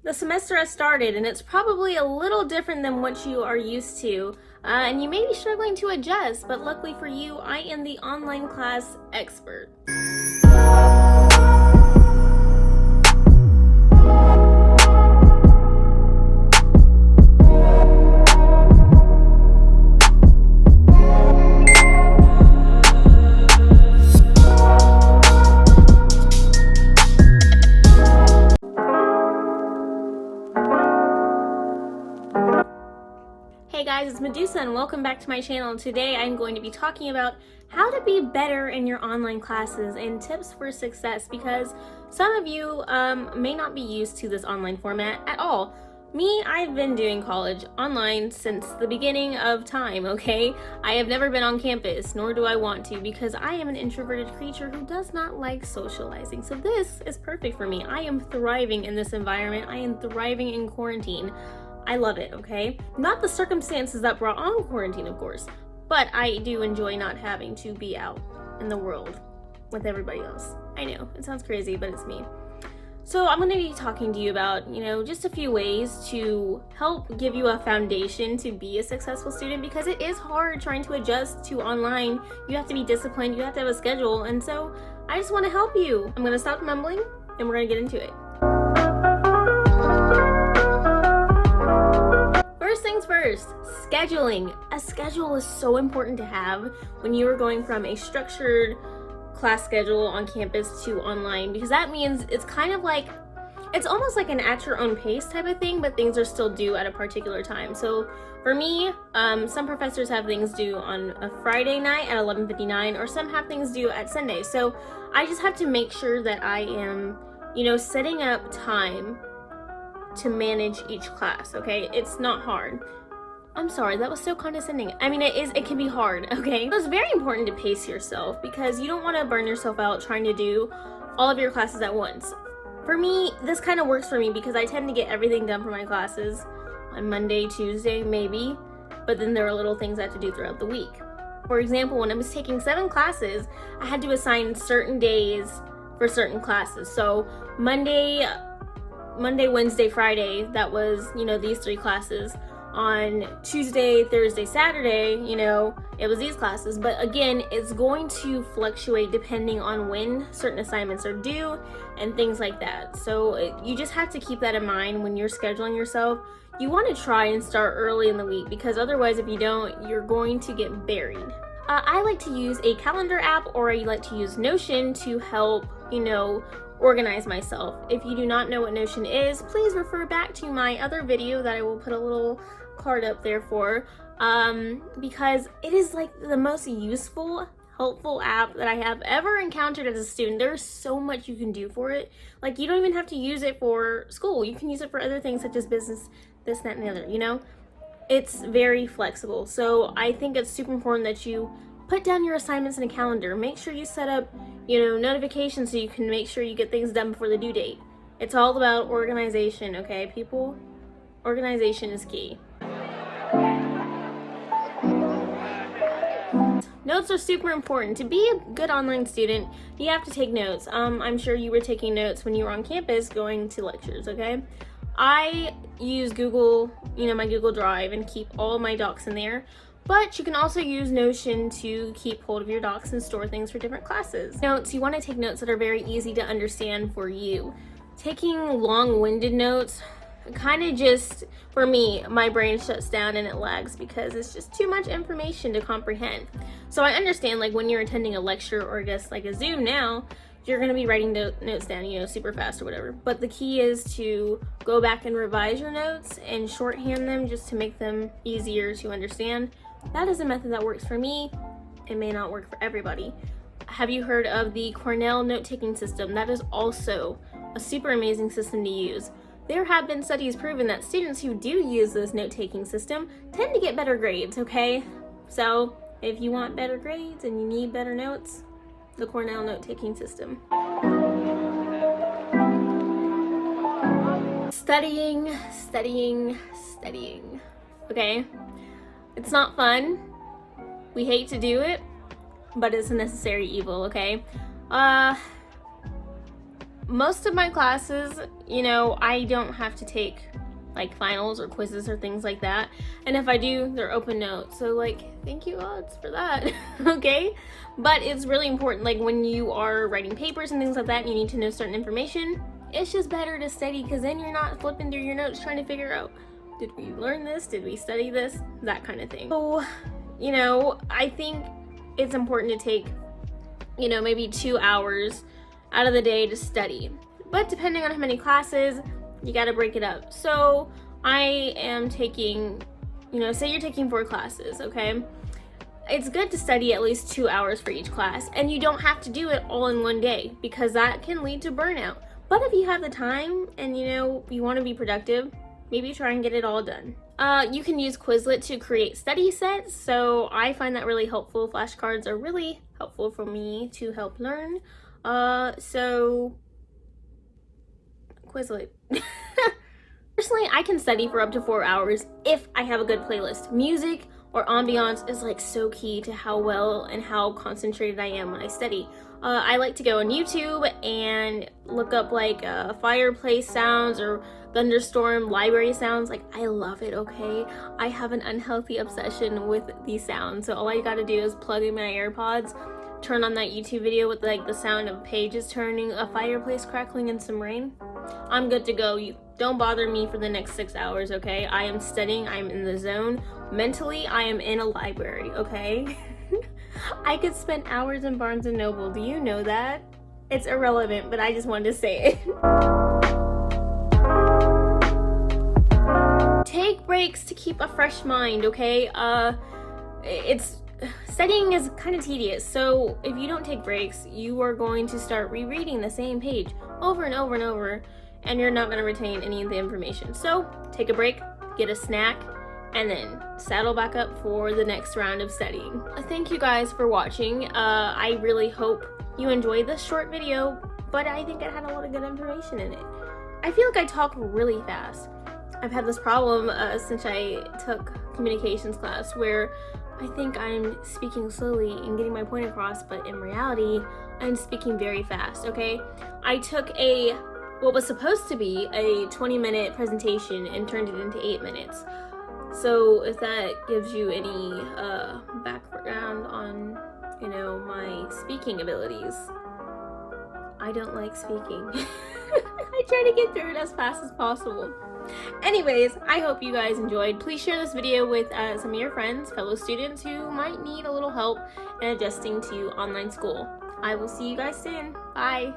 The semester has started and it's probably a little different than what you are used to, and you may be struggling to adjust, but luckily for you, I am the online class expert. Hey guys, it's Medusa and welcome back to my channel. Today I'm going to be talking about how to be better in your online classes and tips for success, because some of you may not be used to this online format at all. Me, I've been doing college online since the beginning of time, okay? I have never been on campus, nor do I want to, because I am an introverted creature who does not like socializing. So this is perfect for me. I am thriving in this environment. I am thriving in quarantine. I love it, okay? Not the circumstances that brought on quarantine, of course, but I do enjoy not having to be out in the world with everybody else. I know, it sounds crazy, but it's me. So I'm going to be talking to you about, just a few ways to help give you a foundation to be a successful student, because it is hard trying to adjust to online. You have to be disciplined, you have to have a schedule, and so I just want to help you. I'm going to stop mumbling and we're going to get into it. First things first, scheduling. A schedule is so important to have when you are going from a structured class schedule on campus to online, because that means it's kind of like, it's almost like an at your own pace type of thing, but things are still due at a particular time. So for me, some professors have things due on a Friday night at 11:59, or some have things due at Sunday. So I just have to make sure that I am, setting up time to manage each class, okay? It's not hard. I'm sorry, that was so condescending. I mean, it can be hard, okay? It's very important to pace yourself, because you don't want to burn yourself out trying to do all of your classes at once. For me, this kind of works for me because I tend to get everything done for my classes on Monday, Tuesday, maybe, but then there are little things I have to do throughout the week. For example, when I was taking 7 classes, I had to assign certain days for certain classes. So Monday, Wednesday, Friday, that was, these 3 classes. On Tuesday, Thursday, Saturday, it was these classes. But again, it's going to fluctuate depending on when certain assignments are due and things like that. So you just have to keep that in mind when you're scheduling yourself. You want to try and start early in the week, because otherwise, if you don't, you're going to get buried. I like to use a calendar app, or I like to use Notion to help, organize myself. If you do not know what Notion is, please refer back to my other video that I will put a little card up there for, because it is like the most useful, helpful app that I have ever encountered as a student. There's so much you can do for it. Like, you don't even have to use it for school. You can use it for other things such as business, this, that, and the other, It's very flexible. So I think it's super important that you put down your assignments in a calendar. Make sure you set up, notifications so you can make sure you get things done before the due date. It's all about organization, okay, people? Organization is key. Notes are super important. To be a good online student, you have to take notes. I'm sure you were taking notes when you were on campus going to lectures, okay? I use Google, my Google Drive, and keep all my docs in there. But you can also use Notion to keep hold of your docs and store things for different classes. Notes, you want to take notes that are very easy to understand for you. Taking long-winded notes, kind of just, for me, my brain shuts down and it lags because it's just too much information to comprehend. So I understand, like, when you're attending a lecture or just like a Zoom now, you're going to be writing notes down, super fast or whatever. But the key is to go back and revise your notes and shorthand them just to make them easier to understand. That is a method that works for me. It may not work for everybody. Have you heard of the Cornell note-taking system? That is also a super amazing system to use. There have been studies proven that students who do use this note-taking system tend to get better grades, okay? So if you want better grades and you need better notes, the Cornell note-taking system. Studying. Okay? It's not fun. We hate to do it, but it's a necessary evil, okay? most of my classes, you know, I don't have to take like finals or quizzes or things like that. And if I do, they're open notes. So like, thank you odds for that. Okay? But it's really important, like when you are writing papers and things like that, and you need to know certain information, it's just better to study, because then you're not flipping through your notes trying to figure out, did we learn this? Did we study this? That kind of thing. So, you know, I think it's important to take, you know, maybe 2 hours out of the day to study. But depending on how many classes, you got to break it up. So I am taking, you know, say you're taking 4 classes, okay? It's good to study at least 2 hours for each class, and you don't have to do it all in one day, because that can lead to burnout. But if you have the time and, you know, you want to be productive, maybe try and get it all done. You can use Quizlet to create study sets, so I find that really helpful. Flashcards are really helpful for me to help learn. So Quizlet. Personally, I can study for up to 4 hours if I have a good playlist. Music or ambiance is like so key to how well and how concentrated I am when I study. I like to go on YouTube and look up like fireplace sounds or thunderstorm library sounds. Like, I love it, okay? I have an unhealthy obsession with these sounds. So all I gotta do is plug in my AirPods, turn on that YouTube video with like the sound of pages turning, a fireplace crackling, and some rain. I'm good to go. You don't bother me for the next 6 hours, okay? I am studying, I'm in the zone. Mentally, I am in a library, okay? I could spend hours in Barnes & Noble. Do you know that? It's irrelevant, but I just wanted to say it. Take breaks to keep a fresh mind, okay? Studying is kind of tedious, so if you don't take breaks, you are going to start rereading the same page over and over and over, and you're not going to retain any of the information. So take a break, get a snack, and then saddle back up for the next round of studying. Thank you guys for watching. I really hope you enjoyed this short video, but I think it had a lot of good information in it. I feel like I talk really fast. I've had this problem since I took communications class, where I think I'm speaking slowly and getting my point across, but in reality, I'm speaking very fast, okay? I took what was supposed to be a 20-minute presentation and turned it into 8 minutes. So if that gives you any background on, you know, my speaking abilities, I don't like speaking. I try to get through it as fast as possible. Anyways, I hope you guys enjoyed. Please share this video with some of your friends, fellow students who might need a little help in adjusting to online school. I will see you guys soon. Bye.